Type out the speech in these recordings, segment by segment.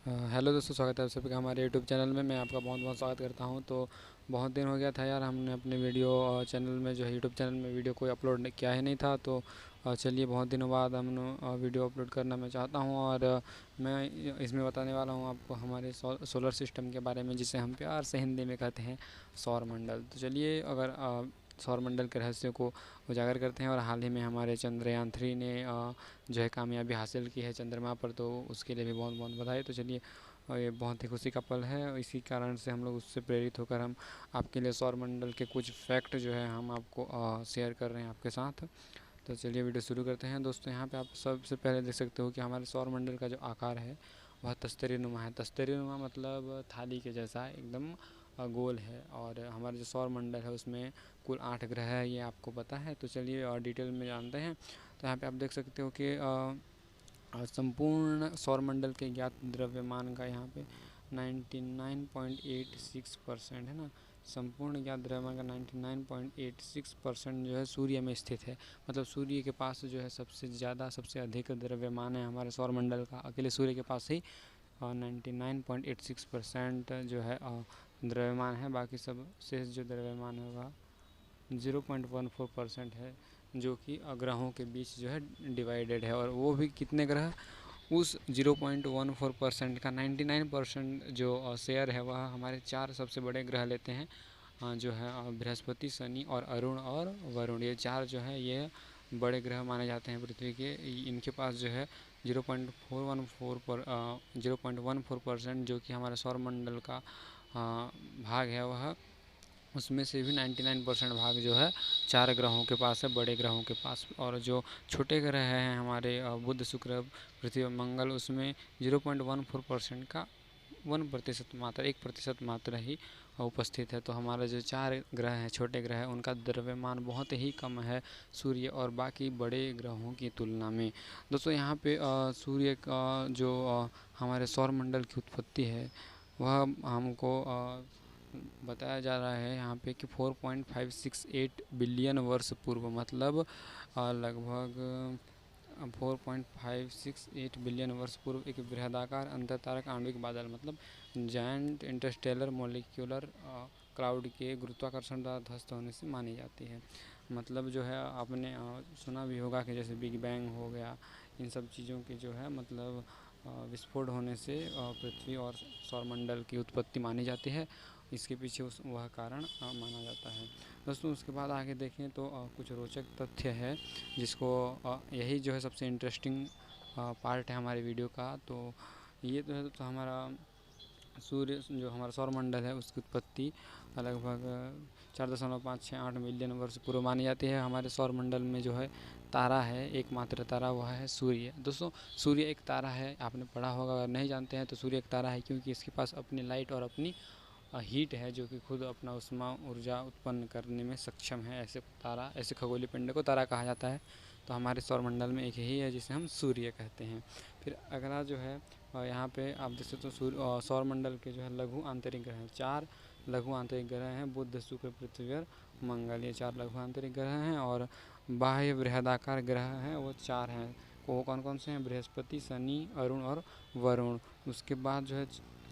Hello दोस्तों, स्वागत है आप सभी का हमारे यूट्यूब चैनल में। मैं आपका बहुत बहुत स्वागत करता हूं। तो बहुत दिन हो गया था यार, हमने अपने वीडियो चैनल में जो है यूट्यूब चैनल में वीडियो कोई अपलोड किया ही नहीं था। तो चलिए, बहुत दिनों बाद हमने वीडियो अपलोड करना मैं चाहता हूं। और मैं इसमें बताने वाला हूं आपको हमारे सोलर सिस्टम के बारे में, जिसे हम प्यार से हिंदी में कहते हैं सौरमंडल। तो चलिए, अगर सौरमंडल के रहस्य को उजागर करते हैं। और हाल ही में हमारे चंद्रयान 3 ने जो है कामयाबी हासिल की है चंद्रमा पर, तो उसके लिए भी बहुत बहुत बधाई। तो चलिए, ये बहुत ही खुशी का पल है। इसी कारण से हम लोग उससे प्रेरित होकर हम आपके लिए सौरमंडल के कुछ फैक्ट जो है हम आपको शेयर कर रहे हैं आपके साथ। तो चलिए वीडियो शुरू करते हैं। दोस्तों, यहाँ पे आप सबसे पहले देख सकते हो कि हमारे सौरमंडल का जो आकार है वह तस्तरी नुमा है। तस्तरी नुमा मतलब थाली के जैसा एकदम गोल है। और हमारा जो सौरमंडल है उसमें कुल 8 ग्रह है, ये आपको पता है। तो चलिए और डिटेल में जानते हैं। तो यहाँ पे आप देख सकते हो कि संपूर्ण सौरमंडल के ज्ञात द्रव्यमान का यहाँ पे 99.86% है ना। संपूर्ण ज्ञात द्रव्यमान का 99.86% जो है सूर्य में स्थित है। मतलब सूर्य के पास जो है सबसे ज़्यादा सबसे अधिक द्रव्यमान है हमारे सौरमंडल का। अकेले सूर्य के पास ही 99.86% जो है द्रव्यमान है। बाकी सब शेष जो द्रव्यमान है वह 0.14% है, जो कि ग्रहों के बीच जो है डिवाइडेड है। और वो भी कितने ग्रह, उस 0.14% का 99% जो शेयर है वह हमारे 4 सबसे बड़े ग्रह लेते हैं, जो है बृहस्पति, शनि और अरुण और वरुण। ये 4 जो है ये बड़े ग्रह माने जाते हैं पृथ्वी के। इनके पास जो है 0.14% जो कि हमारे सौरमंडल का भाग है, वह उसमें से भी 99% भाग जो है 4 ग्रहों के पास है, बड़े ग्रहों के पास। और जो छोटे ग्रह हैं हमारे बुध, शुक्र, पृथ्वी और मंगल, उसमें 0.14% का 1% मात्र 1% मात्र ही उपस्थित है। तो हमारे जो 4 ग्रह हैं, छोटे ग्रह हैं, उनका द्रव्यमान बहुत ही कम है सूर्य और बाकी बड़े ग्रहों की तुलना में। दोस्तों, यहाँ पे सूर्य का जो हमारे सौरमंडल की उत्पत्ति है वह हमको बताया जा रहा है यहाँ पे कि 4.568 बिलियन वर्ष पूर्व, मतलब लगभग 4.568 बिलियन वर्ष पूर्व एक बृहदाकार अंतरतारक आणविक बादल, मतलब जायंट इंटरस्टेलर मोलिक्यूलर क्लाउड के गुरुत्वाकर्षण द्वारा ध्वस्त होने से मानी जाती है। मतलब जो है आपने सुना भी होगा कि जैसे बिग बैंग हो गया, इन सब चीज़ों की जो है मतलब विस्फोट होने से पृथ्वी और सौरमंडल की उत्पत्ति मानी जाती है। इसके पीछे वह कारण माना जाता है। दोस्तों, उसके बाद आगे देखें तो कुछ रोचक तथ्य है, जिसको यही जो है सबसे इंटरेस्टिंग पार्ट है हमारे वीडियो का। तो ये तो हमारा सूर्य जो हमारा सौरमंडल है उसकी उत्पत्ति लगभग 4.568 मिलियन वर्ष पूर्व मानी जाती है। हमारे सौरमंडल में जो है तारा है, एकमात्र तारा, वह है सूर्य। दोस्तों, सूर्य एक तारा है, आपने पढ़ा होगा। अगर नहीं जानते हैं तो सूर्य एक तारा है क्योंकि इसके पास अपनी लाइट और अपनी हीट है, जो कि खुद अपना उष्मा ऊर्जा उत्पन्न करने में सक्षम है। ऐसे तारा, ऐसे खगोलीय पिंड को तारा कहा जाता है। तो हमारे सौरमंडल में एक ही है जिसे हम सूर्य कहते हैं। फिर अगला जो है यहाँ पे आप देख सकते हो सौरमंडल के जो है लघु आंतरिक ग्रह हैं। 4 लघु आंतरिक ग्रह हैं, बुध, शुक्र, पृथ्वी और मंगल। ये 4 लघु आंतरिक ग्रह हैं। और बाह्य बृहदाकार ग्रह हैं वो 4 हैं। वो कौन कौन से हैं? बृहस्पति, शनि, अरुण और वरुण। उसके बाद जो है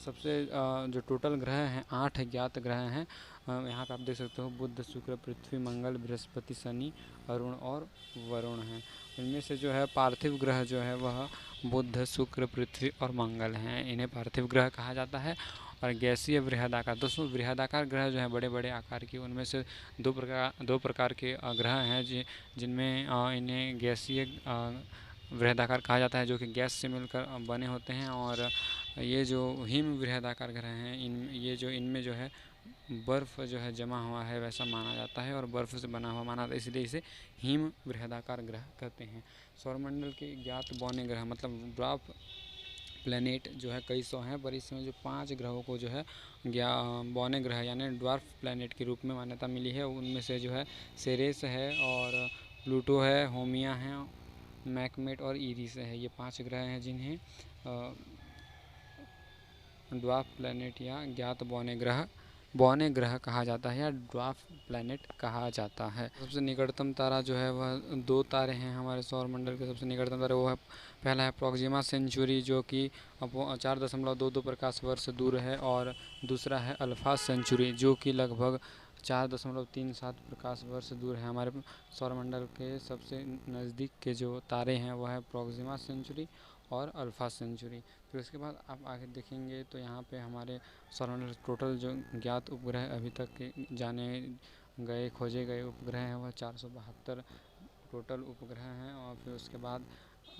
सबसे जो टोटल ग्रह हैं 8 ज्ञात ग्रह हैं। यहाँ पे आप देख सकते हो बुध, शुक्र, पृथ्वी, मंगल, बृहस्पति, शनि, अरुण और वरुण हैं। इनमें से जो है पार्थिव ग्रह जो है वह बुध, शुक्र, पृथ्वी और मंगल हैं। इन्हें पार्थिव ग्रह कहा जाता है। और गैसीय बृहदाकार, दोस्तों बृहदाकार ग्रह जो है बड़े बड़े आकार की, उनमें से दो प्रकार के ग्रह हैं जिनमें इन्हें गैसीय बृहदाकार कहा जाता है, जो कि गैस से मिलकर बने होते हैं। और ये जो हिम बृहदाकार ग्रह हैं, इनमें जो है बर्फ़ जो है जमा हुआ है वैसा माना जाता है, और बर्फ़ से बना हुआ माना जाता है, इसलिए इसे हिम बृहदाकार ग्रह कहते हैं। सौरमंडल के ज्ञात बौने ग्रह, मतलब ड्वार्फ प्लैनेट जो है कई सौ हैं, पर इसमें जो 5 ग्रहों को जो है बौने ग्रह यानी ड्वार्फ प्लैनेट के रूप में मान्यता मिली है। उनमें से जो है सेरेस है और प्लूटो है, होमिया है, मैकमेट और ईरिस है। ये 5 ग्रह हैं जिन्हें ड्वार्फ प्लैनेट या ज्ञात बौने ग्रह बौने ग्रह कहा जाता है या ड्वार्फ प्लैनेट कहा जाता है। सबसे निकटतम तारा जो है वह 2 तारे हैं हमारे सौरमंडल के। सबसे निकटतम तारा वो है, पहला है प्रॉक्सिमा सेंचुरी जो कि 4.22 प्रकाश वर्ष दूर है, और दूसरा है अल्फा सेंचुरी जो कि लगभग 4.37 प्रकाश वर्ष दूर है। हमारे सौरमंडल के सबसे नज़दीक के जो तारे हैं वह है प्रॉक्सिमा सेंचुरी और अल्फा सेंचुरी। फिर उसके बाद आप आगे देखेंगे तो यहाँ पे हमारे सौरमंडल टोटल जो ज्ञात उपग्रह अभी तक के जाने गए खोजे गए उपग्रह हैं वह 472 टोटल उपग्रह हैं। और फिर उसके बाद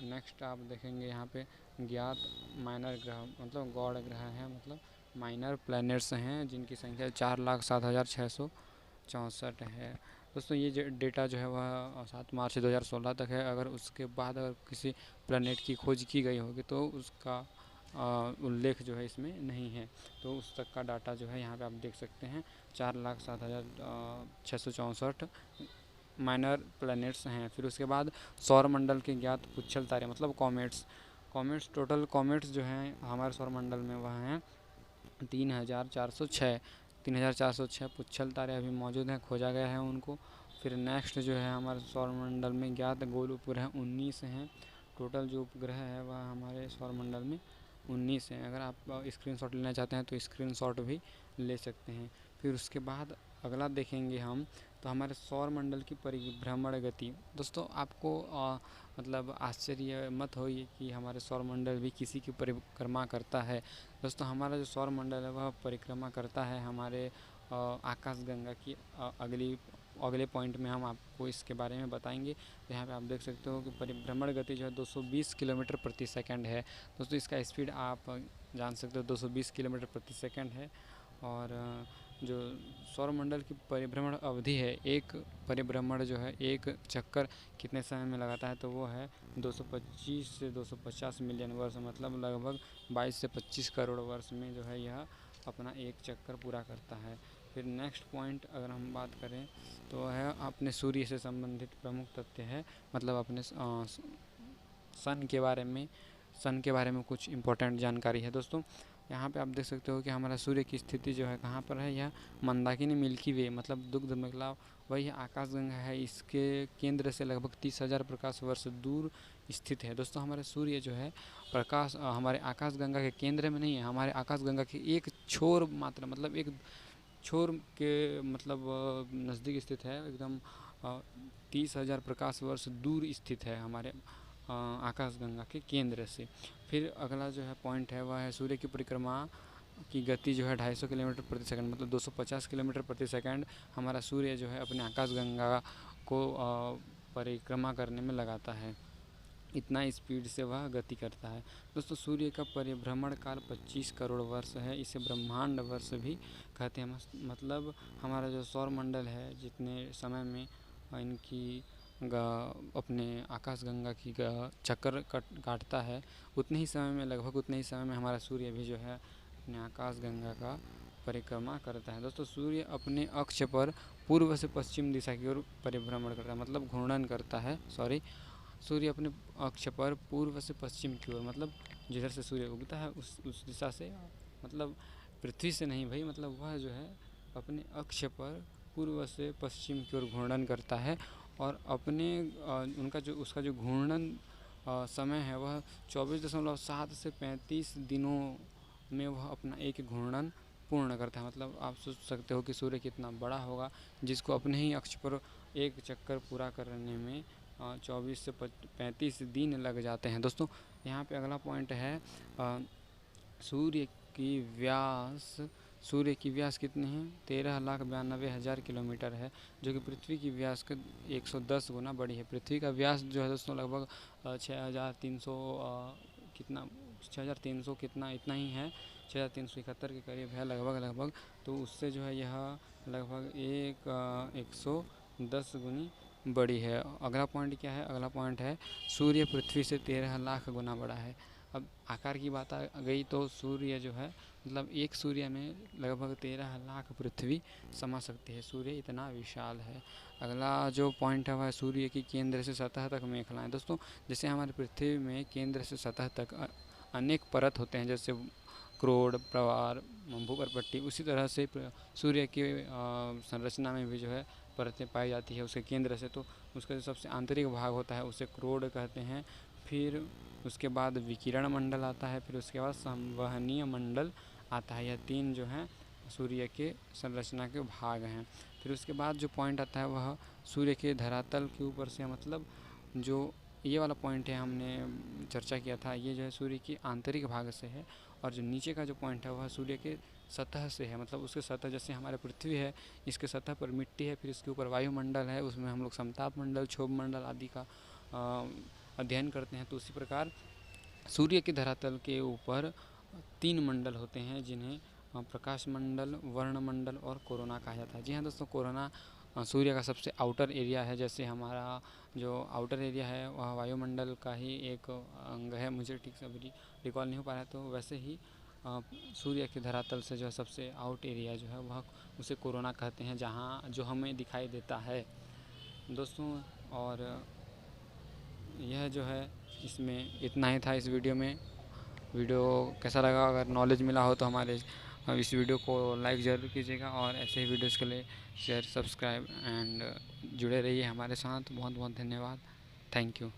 नेक्स्ट आप देखेंगे यहाँ पे ज्ञात माइनर ग्रह मतलब गौड़ ग्रह हैं, मतलब माइनर प्लैनेट्स हैं जिनकी संख्या 4,07,664 है। दोस्तों ये जो डेटा जो है वह 7 मार्च 2016 तक है। अगर उसके बाद अगर किसी प्लैनेट की खोज की गई होगी तो उसका उल्लेख जो है इसमें नहीं है, तो उस तक का डाटा जो है यहाँ पे आप देख सकते हैं। 4,07,664 माइनर प्लैनेट्स हैं। फिर उसके बाद सौरमंडल के ज्ञात पुच्छल तारे मतलब कॉमेट्स टोटल कॉमेट्स जो हैं हमारे सौरमंडल में वह हैं 3,406 पुच्छल तारे अभी मौजूद हैं, खोजा गया है उनको। फिर नेक्स्ट जो है हमारे सौरमंडल में ज्ञात गोल उपग्रह 19 हैं। टोटल जो उपग्रह है वह हमारे सौरमंडल में 19 हैं। अगर आप स्क्रीनशॉट लेना चाहते हैं तो स्क्रीनशॉट भी ले सकते हैं। फिर उसके बाद अगला देखेंगे हम तो हमारे सौरमंडल की परिभ्रमण गति। दोस्तों आपको मतलब आश्चर्य मत होइए कि हमारे सौरमंडल भी किसी की परिक्रमा करता है। दोस्तों हमारा जो सौरमंडल है वह परिक्रमा करता है हमारे आकाशगंगा की। अगले पॉइंट में हम आपको इसके बारे में बताएंगे। तो यहाँ पे आप देख सकते हो कि परिभ्रमण गति जो है 220 किलोमीटर प्रति सेकंड है। दोस्तों इसका स्पीड आप जान सकते हो 220 किलोमीटर प्रति सेकंड है। और जो सौरमंडल की परिभ्रमण अवधि है, एक परिभ्रमण जो है एक चक्कर कितने समय में लगाता है तो वो है 225 से 250 मिलियन वर्ष, मतलब लगभग 22 से 25 करोड़ वर्ष में जो है यह अपना एक चक्कर पूरा करता है। फिर नेक्स्ट पॉइंट अगर हम बात करें तो है अपने सूर्य से संबंधित प्रमुख तथ्य है, मतलब अपने सन के बारे में कुछ इम्पोर्टेंट जानकारी है। दोस्तों यहाँ पे आप देख सकते हो कि हमारा सूर्य की स्थिति जो है कहाँ पर है, यह मंदाकिनी मिल्की वे मतलब दुग्ध मेघला वही आकाशगंगा है, इसके केंद्र से लगभग 30,000 प्रकाश वर्ष दूर स्थित है। दोस्तों हमारे सूर्य जो है प्रकाश हमारे आकाशगंगा के केंद्र में नहीं है, हमारे आकाशगंगा के एक छोर मात्र मतलब एक छोर के मतलब नज़दीक स्थित है, एकदम 30,000 प्रकाश वर्ष दूर स्थित है हमारे आकाशगंगा के केंद्र से। फिर अगला जो है पॉइंट है वह है सूर्य की परिक्रमा की गति जो है 250 किलोमीटर प्रति सेकंड मतलब 250 किलोमीटर प्रति सेकंड हमारा सूर्य जो है अपने आकाशगंगा को परिक्रमा करने में लगाता है। इतना स्पीड से वह गति करता है। दोस्तों सूर्य का परिभ्रमण काल 25 करोड़ वर्ष है, इसे ब्रह्मांड वर्ष भी कहते हैं। मतलब हमारा जो सौरमंडल है जितने समय में इनकी अपने आकाशगंगा की चक्कर काटता है उतने ही समय में लगभग उतने ही समय में हमारा सूर्य भी जो है अपने आकाशगंगा का परिक्रमा करता है। दोस्तों सूर्य अपने अक्ष पर पूर्व से पश्चिम दिशा की ओर परिभ्रमण करता है मतलब घूर्णन करता है। सूर्य अपने अक्ष पर पूर्व से पश्चिम की ओर मतलब जिधर से सूर्य उगता है उस दिशा से, मतलब पृथ्वी से नहीं भाई, मतलब वह जो है अपने अक्ष पर पूर्व से पश्चिम की ओर घूर्णन करता है। और अपने उसका जो घूर्णन समय है वह 24.7 से 35 दिनों में वह अपना एक घूर्णन पूर्ण करता है। मतलब आप सोच सकते हो कि सूर्य कितना बड़ा होगा जिसको अपने ही अक्ष पर एक चक्कर पूरा करने में 24 से 35 दिन लग जाते हैं। दोस्तों यहाँ पे अगला पॉइंट है सूर्य की व्यास कितनी है, 13,92,000 किलोमीटर है, जो कि पृथ्वी की व्यास का 110 गुना बड़ी है। पृथ्वी का व्यास जो है दोस्तों लगभग 6,300 कितना इतना ही है, 6,371 के करीब है लगभग। तो उससे जो है यह लगभग 110 गुनी बड़ी है। अगला पॉइंट क्या है, अगला पॉइंट है सूर्य पृथ्वी से 13 लाख गुना बड़ा है। अब आकार की बात आ गई तो सूर्य जो है मतलब एक सूर्य में लगभग 13 लाख पृथ्वी समा सकती है, सूर्य इतना विशाल है। अगला जो पॉइंट है वह सूर्य की केंद्र से सतह तक मेखलाएं। दोस्तों जैसे हमारी पृथ्वी में केंद्र से सतह तक अनेक परत होते हैं, जैसे क्रोड, प्रवार, भूपर्पट्टी। उसी तरह से सूर्य की संरचना में भी जो है परतें पाई जाती है उसके केंद्र से। तो उसका जो सबसे आंतरिक भाग होता है उसे क्रोड कहते हैं। फिर उसके बाद विकिरण मंडल आता है, फिर उसके बाद संवहनीय मंडल आता है। यह 3 जो हैं सूर्य के संरचना के भाग हैं। फिर उसके बाद जो पॉइंट आता है वह सूर्य के धरातल के ऊपर से, मतलब जो ये वाला पॉइंट है हमने चर्चा किया था, ये जो है सूर्य की आंतरिक भाग से है। और जो नीचे का जो पॉइंट है वह सूर्य के सतह से है, मतलब उसके सतह, जैसे हमारे पृथ्वी है इसके सतह पर मिट्टी है, फिर इसके ऊपर वायुमंडल है, उसमें हम लोग समताप मंडल, क्षोभ मंडल आदि का अध्ययन करते हैं। तो उसी प्रकार सूर्य के धरातल के ऊपर 3 मंडल होते हैं जिन्हें प्रकाश मंडल, वर्ण मंडल और कोरोना कहा जाता है। जी हाँ दोस्तों, कोरोना सूर्य का सबसे आउटर एरिया है। जैसे हमारा जो आउटर एरिया है वह वायुमंडल का ही एक अंग है, मुझे ठीक से अभी रिकॉल नहीं हो पा रहा है। तो वैसे ही सूर्य के धरातल से जो है सबसे आउट एरिया जो है वह उसे कोरोना कहते हैं, जहाँ जो हमें दिखाई देता है दोस्तों। और यह जो है इसमें इतना ही था इस वीडियो में। वीडियो कैसा लगा, अगर नॉलेज मिला हो तो हमारे इस वीडियो को लाइक ज़रूर कीजिएगा, और ऐसे ही वीडियोज़ के लिए शेयर, सब्सक्राइब एंड जुड़े रहिए हमारे साथ। बहुत बहुत धन्यवाद। Thank you.